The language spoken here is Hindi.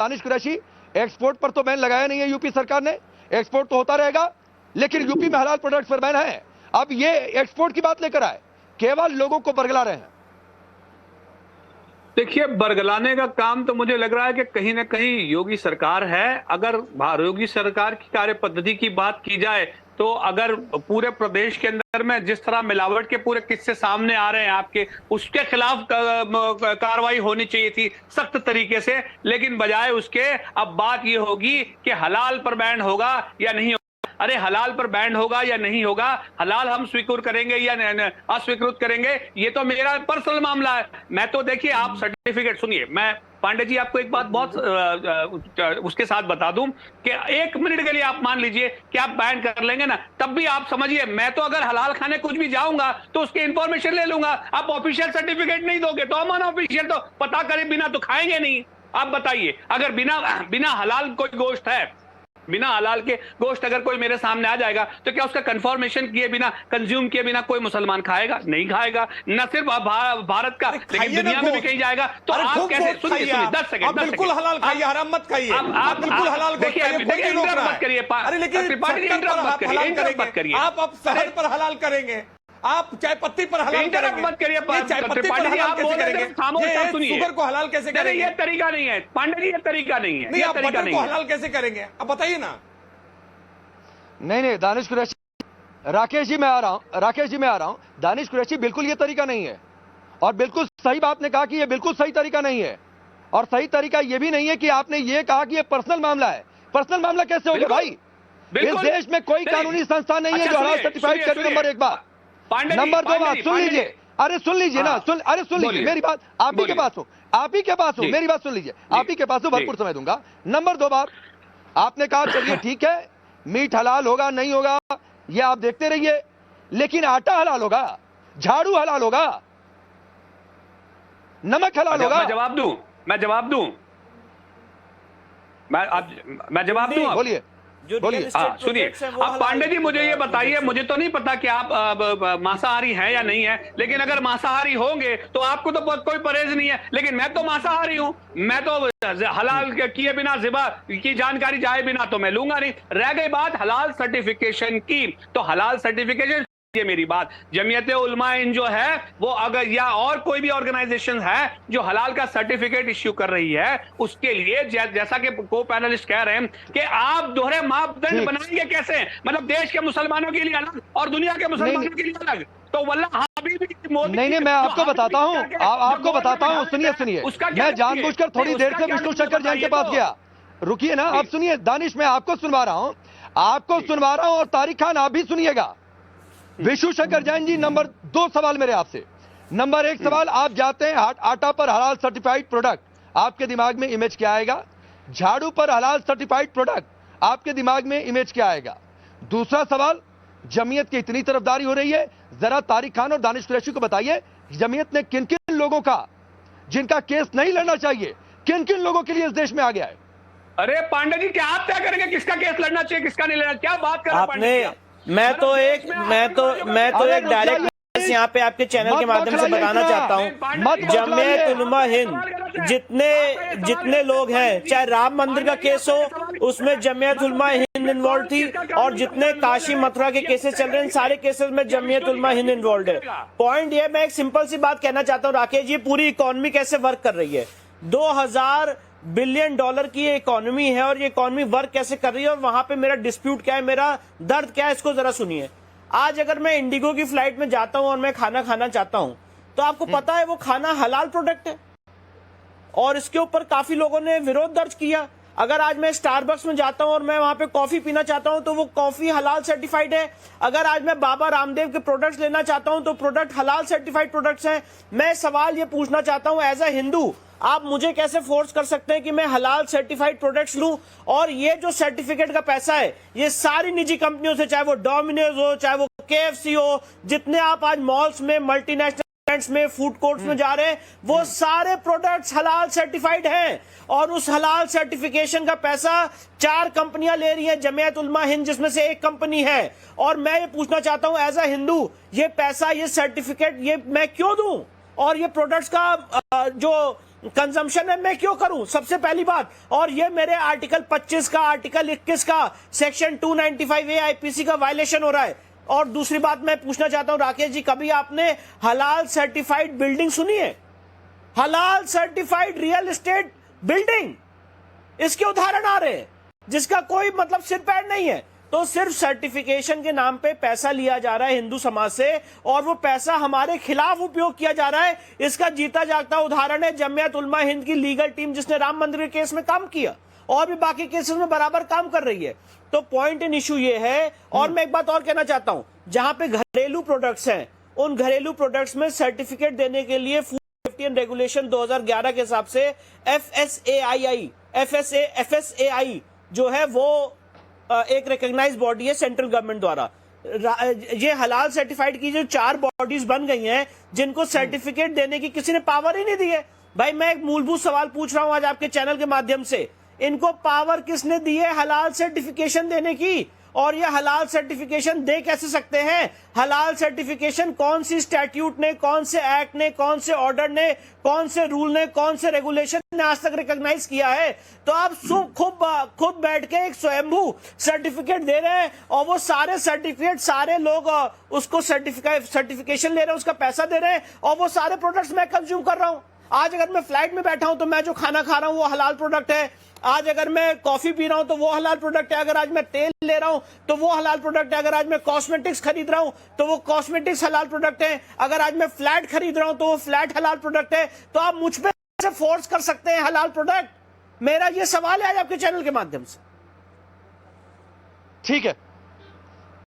दानिश कुरैशी, एक्सपोर्ट पर तो बैन लगाया नहीं है यूपी सरकार ने, एक्सपोर्ट तो होता रहेगा, लेकिन यूपी में हलाल प्रोडक्ट्स पर बैन है। अब ये एक्सपोर्ट की बात लेकर आए, केवल लोगों को बरगला रहे हैं। देखिए, बरगलाने का काम तो मुझे लग रहा है कि कहीं ना कहीं योगी सरकार है। अगर योगी सरकार की कार्य पद्धति की बात की जाए तो अगर पूरे प्रदेश के अंदर में जिस तरह मिलावट के पूरे किस्से सामने आ रहे हैं आपके, उसके खिलाफ कार्रवाई होनी चाहिए थी सख्त तरीके से, लेकिन बजाय उसके अब बात ये होगी कि हलाल पर बैन होगा या नहीं। अरे हलाल पर बैन होगा या नहीं होगा, हलाल हम स्वीकृत करेंगे या अस्वीकृत करेंगे, ये तो मेरा पर्सनल मामला है। मैं तो देखिए, आप सर्टिफिकेट सुनिए, मैं पांडे जी आपको एक बात बहुत उसके साथ बता दूं कि 1 मिनट के लिए आप मान लीजिए कि आप बैन कर लेंगे ना, तब भी आप समझिए मैं तो अगर हलाल खाने कुछ भी जाऊंगा तो उसकी इंफॉर्मेशन ले लूंगा। आप ऑफिशियल सर्टिफिकेट नहीं दोगे तो हम अनऑफिशियल तो पता करे बिना तो खाएंगे नहीं। आप बताइए, अगर बिना हलाल कोई गोश्त है, बिना हलाल के गोश्त अगर कोई मेरे सामने आ जाएगा तो क्या उसका कंफर्मेशन किए बिना, कंज्यूम किए बिना कोई मुसलमान खाएगा? नहीं खाएगा। न सिर्फ भारत का, लेकिन दुनिया में भी कहीं जाएगा। तो आप कैसे, सुनिए 10 सेकंड, बिल्कुल हलाल खाइए, हराम मत खाइए। आप बिल्कुल हलाल देखिए, मत करिए, अरे लेकिन मत करिए, आप अब शहद पर हलाल करेंगे, आप चाय पत्ती पर हलाल करेंगे, मत करिए। चाय पत्ती पर हलाल कैसे करेंगे? शुगर को हलाल कैसे करेंगे? ये तरीका नहीं है पांडे जी, ये तरीका नहीं है। नहीं, आप बटर को हलाल कैसे करेंगे? अब बताइए ना। नहीं, दानिश कुरैशी, राकेश जी मैं आ रहा हूं। दानिश कुरैशी, बिल्कुल ये तरीका नहीं है, और बिल्कुल सही बात ने कहा कि ये बिल्कुल सही तरीका नहीं है। और सही तरीका ये भी नहीं है कि आपने ये कहा कि ये पर्सनल मामला है। पर्सनल मामला कैसे हो गया भाई? इस देश में कोई कानूनी संस्था नहीं है जो हलाल सर्टिफाइड करे। नंबर 1 बात। नंबर 2 बात, सुन लीजिए, अरे सुन लीजिए ना, अरे सुन लीजिए मेरी बात, आप ही के पास हूं, मेरी बात सुन लीजिए, आप ही के पास हूं, भरपूर समय दूंगा। नंबर 2 बात, आपने कहा चलिए ठीक है, मीट हलाल होगा नहीं होगा ये आप देखते रहिए, लेकिन आटा हलाल होगा, झाड़ू हलाल होगा, नमक हलाल होगा। मैं जवाब दूं बोलिए। सुनिए, अब पांडे जी मुझे ये बताइए, मुझे तो नहीं पता कि आप मांसाहारी हैं या नहीं है, लेकिन अगर मांसाहारी होंगे तो आपको तो कोई परहेज नहीं है, लेकिन मैं तो मांसाहारी हूं। मैं तो हलाल किए बिना, ज़िबा की जानकारी जाए बिना तो मैं लूंगा नहीं। रह गई बात हलाल सर्टिफिकेशन की, तो हलाल सर्टिफिकेशन, ये मेरी बात, जमीयत उलमा हिंद जो है वो, अगर या और कोई भी ऑर्गेनाइजेशन है जो हलाल का सर्टिफिकेट इश्यू कर रही है, उसके लिए जैसा कि को पैनलिस्ट कह रहे हैं कि आप दोहरे मापदंड बनाएंगे कैसे, मतलब देश के मुसलमानों के लिए अलग और दुनिया के मुसलमानों के लिए अलग, तो वल्लाह मोदी। नहीं, मैं आपको बताता हूं, सुनिए, मैं जानबूझकर थोड़ी देर से विष्णु शंकर जैन के पास गया। रुकिए ना, अब सुनिए दानिश, मैं आपको सुनवा रहा हूं, और तारिक खान आप भी सुनिएगा। विष्णु शंकर जैन जी, नंबर 2 सवाल मेरे आपसे। नंबर 1 सवाल, आप जाते हैं आटा पर हलाल सर्टिफाइड प्रोडक्ट, आपके दिमाग में इमेज क्या आएगा? झाड़ू पर हलाल सर्टिफाइड प्रोडक्ट, आपके दिमाग में इमेज क्या आएगा? दूसरा सवाल, जमीयत की इतनी तरफदारी हो रही है, जरा तारिक खान और दानिश कुरैशी को बताइए जमीयत ने किन किन लोगों का, जिनका केस नहीं लड़ना चाहिए, किन किन लोगों के लिए इस देश में आ गया है? अरे पांडे जी, क्या आप तय करेंगे किसका केस लड़ना चाहिए, किसका नहीं लड़ना? क्या बात कर रहे हैं? मैं तो एक डायरेक्ट यहाँ पे आपके चैनल के माध्यम से बताना चाहता हूँ, जमीयत उलमा हिंद जितने लोग हैं, चाहे राम मंदिर का केस हो उसमें जमीयत उलमा हिंद इन्वॉल्व थी, और जितने काशी मथुरा के केसेस चल रहे हैं सारे केसेस में जमीयत उलमा हिंद इन्वॉल्व है। पॉइंट ये, मैं एक सिंपल सी बात कहना चाहता हूँ राकेश जी, पूरी इकोनॉमी कैसे वर्क कर रही है। 2000 बिलियन डॉलर की ये इकोनॉमी है, और ये इकोनॉमी वर्क कैसे कर रही है, और वहां पे मेरा डिस्प्यूट क्या है, मेरा दर्द क्या है, इसको जरा सुनिए। आज अगर मैं इंडिगो की फ्लाइट में जाता हूं और मैं खाना खाना चाहता हूं, तो आपको पता है वो खाना हलाल प्रोडक्ट है, और इसके ऊपर काफी लोगों ने विरोध दर्ज किया। अगर आज मैं स्टारबक्स में जाता हूं और मैं वहां पे कॉफी पीना चाहता हूं तो वो कॉफी हलाल सर्टिफाइड है। अगर आज मैं बाबा रामदेव के प्रोडक्ट्स लेना चाहता हूं तो प्रोडक्ट हलाल सर्टिफाइड प्रोडक्ट्स हैं। मैं सवाल ये पूछना चाहता हूं, एज अ हिंदू आप मुझे कैसे फोर्स कर सकते हैं कि मैं हलाल सर्टिफाइड प्रोडक्ट्स लूं? और ये जो सर्टिफिकेट का पैसा है ये सारी निजी कंपनियों से, चाहे वो डोमिनोज हो, चाहे वो KFC हो, जितने आप आज मॉल्स में, मल्टीनेशनल में, फूड कोर्ट्स में जा रहे हैं, वो सारे प्रोडक्ट्स हलाल सर्टिफाइड हैं। और उस हलाल सर्टिफिकेशन का पैसा 4 कंपनियां ले रही हैं, जमीयत उलमा हिंद जिसमें से एक कंपनी है। और मैं ये पूछना चाहता हूं एज अ हिंदू, ये पैसा, ये सर्टिफिकेट, ये मैं क्यों दूं? और ये प्रोडक्ट्स का जो कंजम्पशन में मैं क्यों करूं, सबसे पहली बात। और ये मेरे आर्टिकल 25 का, आर्टिकल 21 का, सेक्शन 295A आईपीसी का वायलेशन हो रहा है। और दूसरी बात मैं पूछना चाहता हूं राकेश जी, कभी आपने हलाल सर्टिफाइड बिल्डिंग सुनी है? हलाल सर्टिफाइड रियल एस्टेट बिल्डिंग, इसके उदाहरण आ रहे हैं जिसका कोई मतलब सिर पैर नहीं है। तो सिर्फ सर्टिफिकेशन के नाम पे पैसा लिया जा रहा है हिंदू समाज से, और वो पैसा हमारे खिलाफ उपयोग किया जा रहा है। इसका जीता जागता उदाहरण है जमियत उलमा हिंद की लीगल टीम, जिसने राम मंदिर के केस में काम किया और भी बाकी केसेस में बराबर काम कर रही है। तो पॉइंट इन इशू ये है। और मैं एक बात और कहना चाहता हूं, जहां पे घरेलू प्रोडक्ट्स हैं, उन घरेलू प्रोडक्ट्स में सर्टिफिकेट देने के लिए फूड सेफ्टी एंड रेगुलेशन 2011 के हिसाब से FSAI जो है वो एक रिकॉग्नाइज्ड बॉडी है सेंट्रल गवर्नमेंट द्वारा। ये हलाल सर्टिफाइड की जो 4 बॉडीज बन गई हैं, जिनको सर्टिफिकेट देने की किसी ने पावर ही नहीं दी है। भाई मैं एक मूलभूत सवाल पूछ रहा हूं आज आपके चैनल के माध्यम से, इनको पावर किसने दी है हलाल सर्टिफिकेशन देने की? और ये हलाल सर्टिफिकेशन दे कैसे सकते हैं? हलाल सर्टिफिकेशन कौन सी स्टैट्यूट ने, कौन से एक्ट ने, कौन से ऑर्डर ने, कौन से रूल ने, कौन से रेगुलेशन ने आज तक रिकॉग्नाइज किया है? तो आप खुद बैठ के एक स्वयंभू सर्टिफिकेट दे रहे हैं, और वो सारे सर्टिफिकेट सारे लोग उसको सर्टिफिकेशन ले रहे हैं, उसका पैसा दे रहे हैं, और वो सारे प्रोडक्ट्स मैं कंज्यूम कर रहा हूं। आज अगर मैं फ्लाइट में बैठा हूं तो मैं जो खाना खा रहा हूं वो हलाल प्रोडक्ट है। आज अगर मैं कॉफी पी रहा हूं तो वो हलाल प्रोडक्ट है। अगर आज मैं तेल ले रहा हूं तो वो हलाल प्रोडक्ट है। अगर आज मैं कॉस्मेटिक्स खरीद रहा हूं तो वो कॉस्मेटिक्स हलाल प्रोडक्ट है। अगर आज मैं फ्लैट खरीद रहा हूं तो वो फ्लैट हलाल प्रोडक्ट है। तो आप मुझ पे से फोर्स कर सकते हैं हलाल प्रोडक्ट? मेरा ये सवाल है आज आपके चैनल के माध्यम से। ठीक है।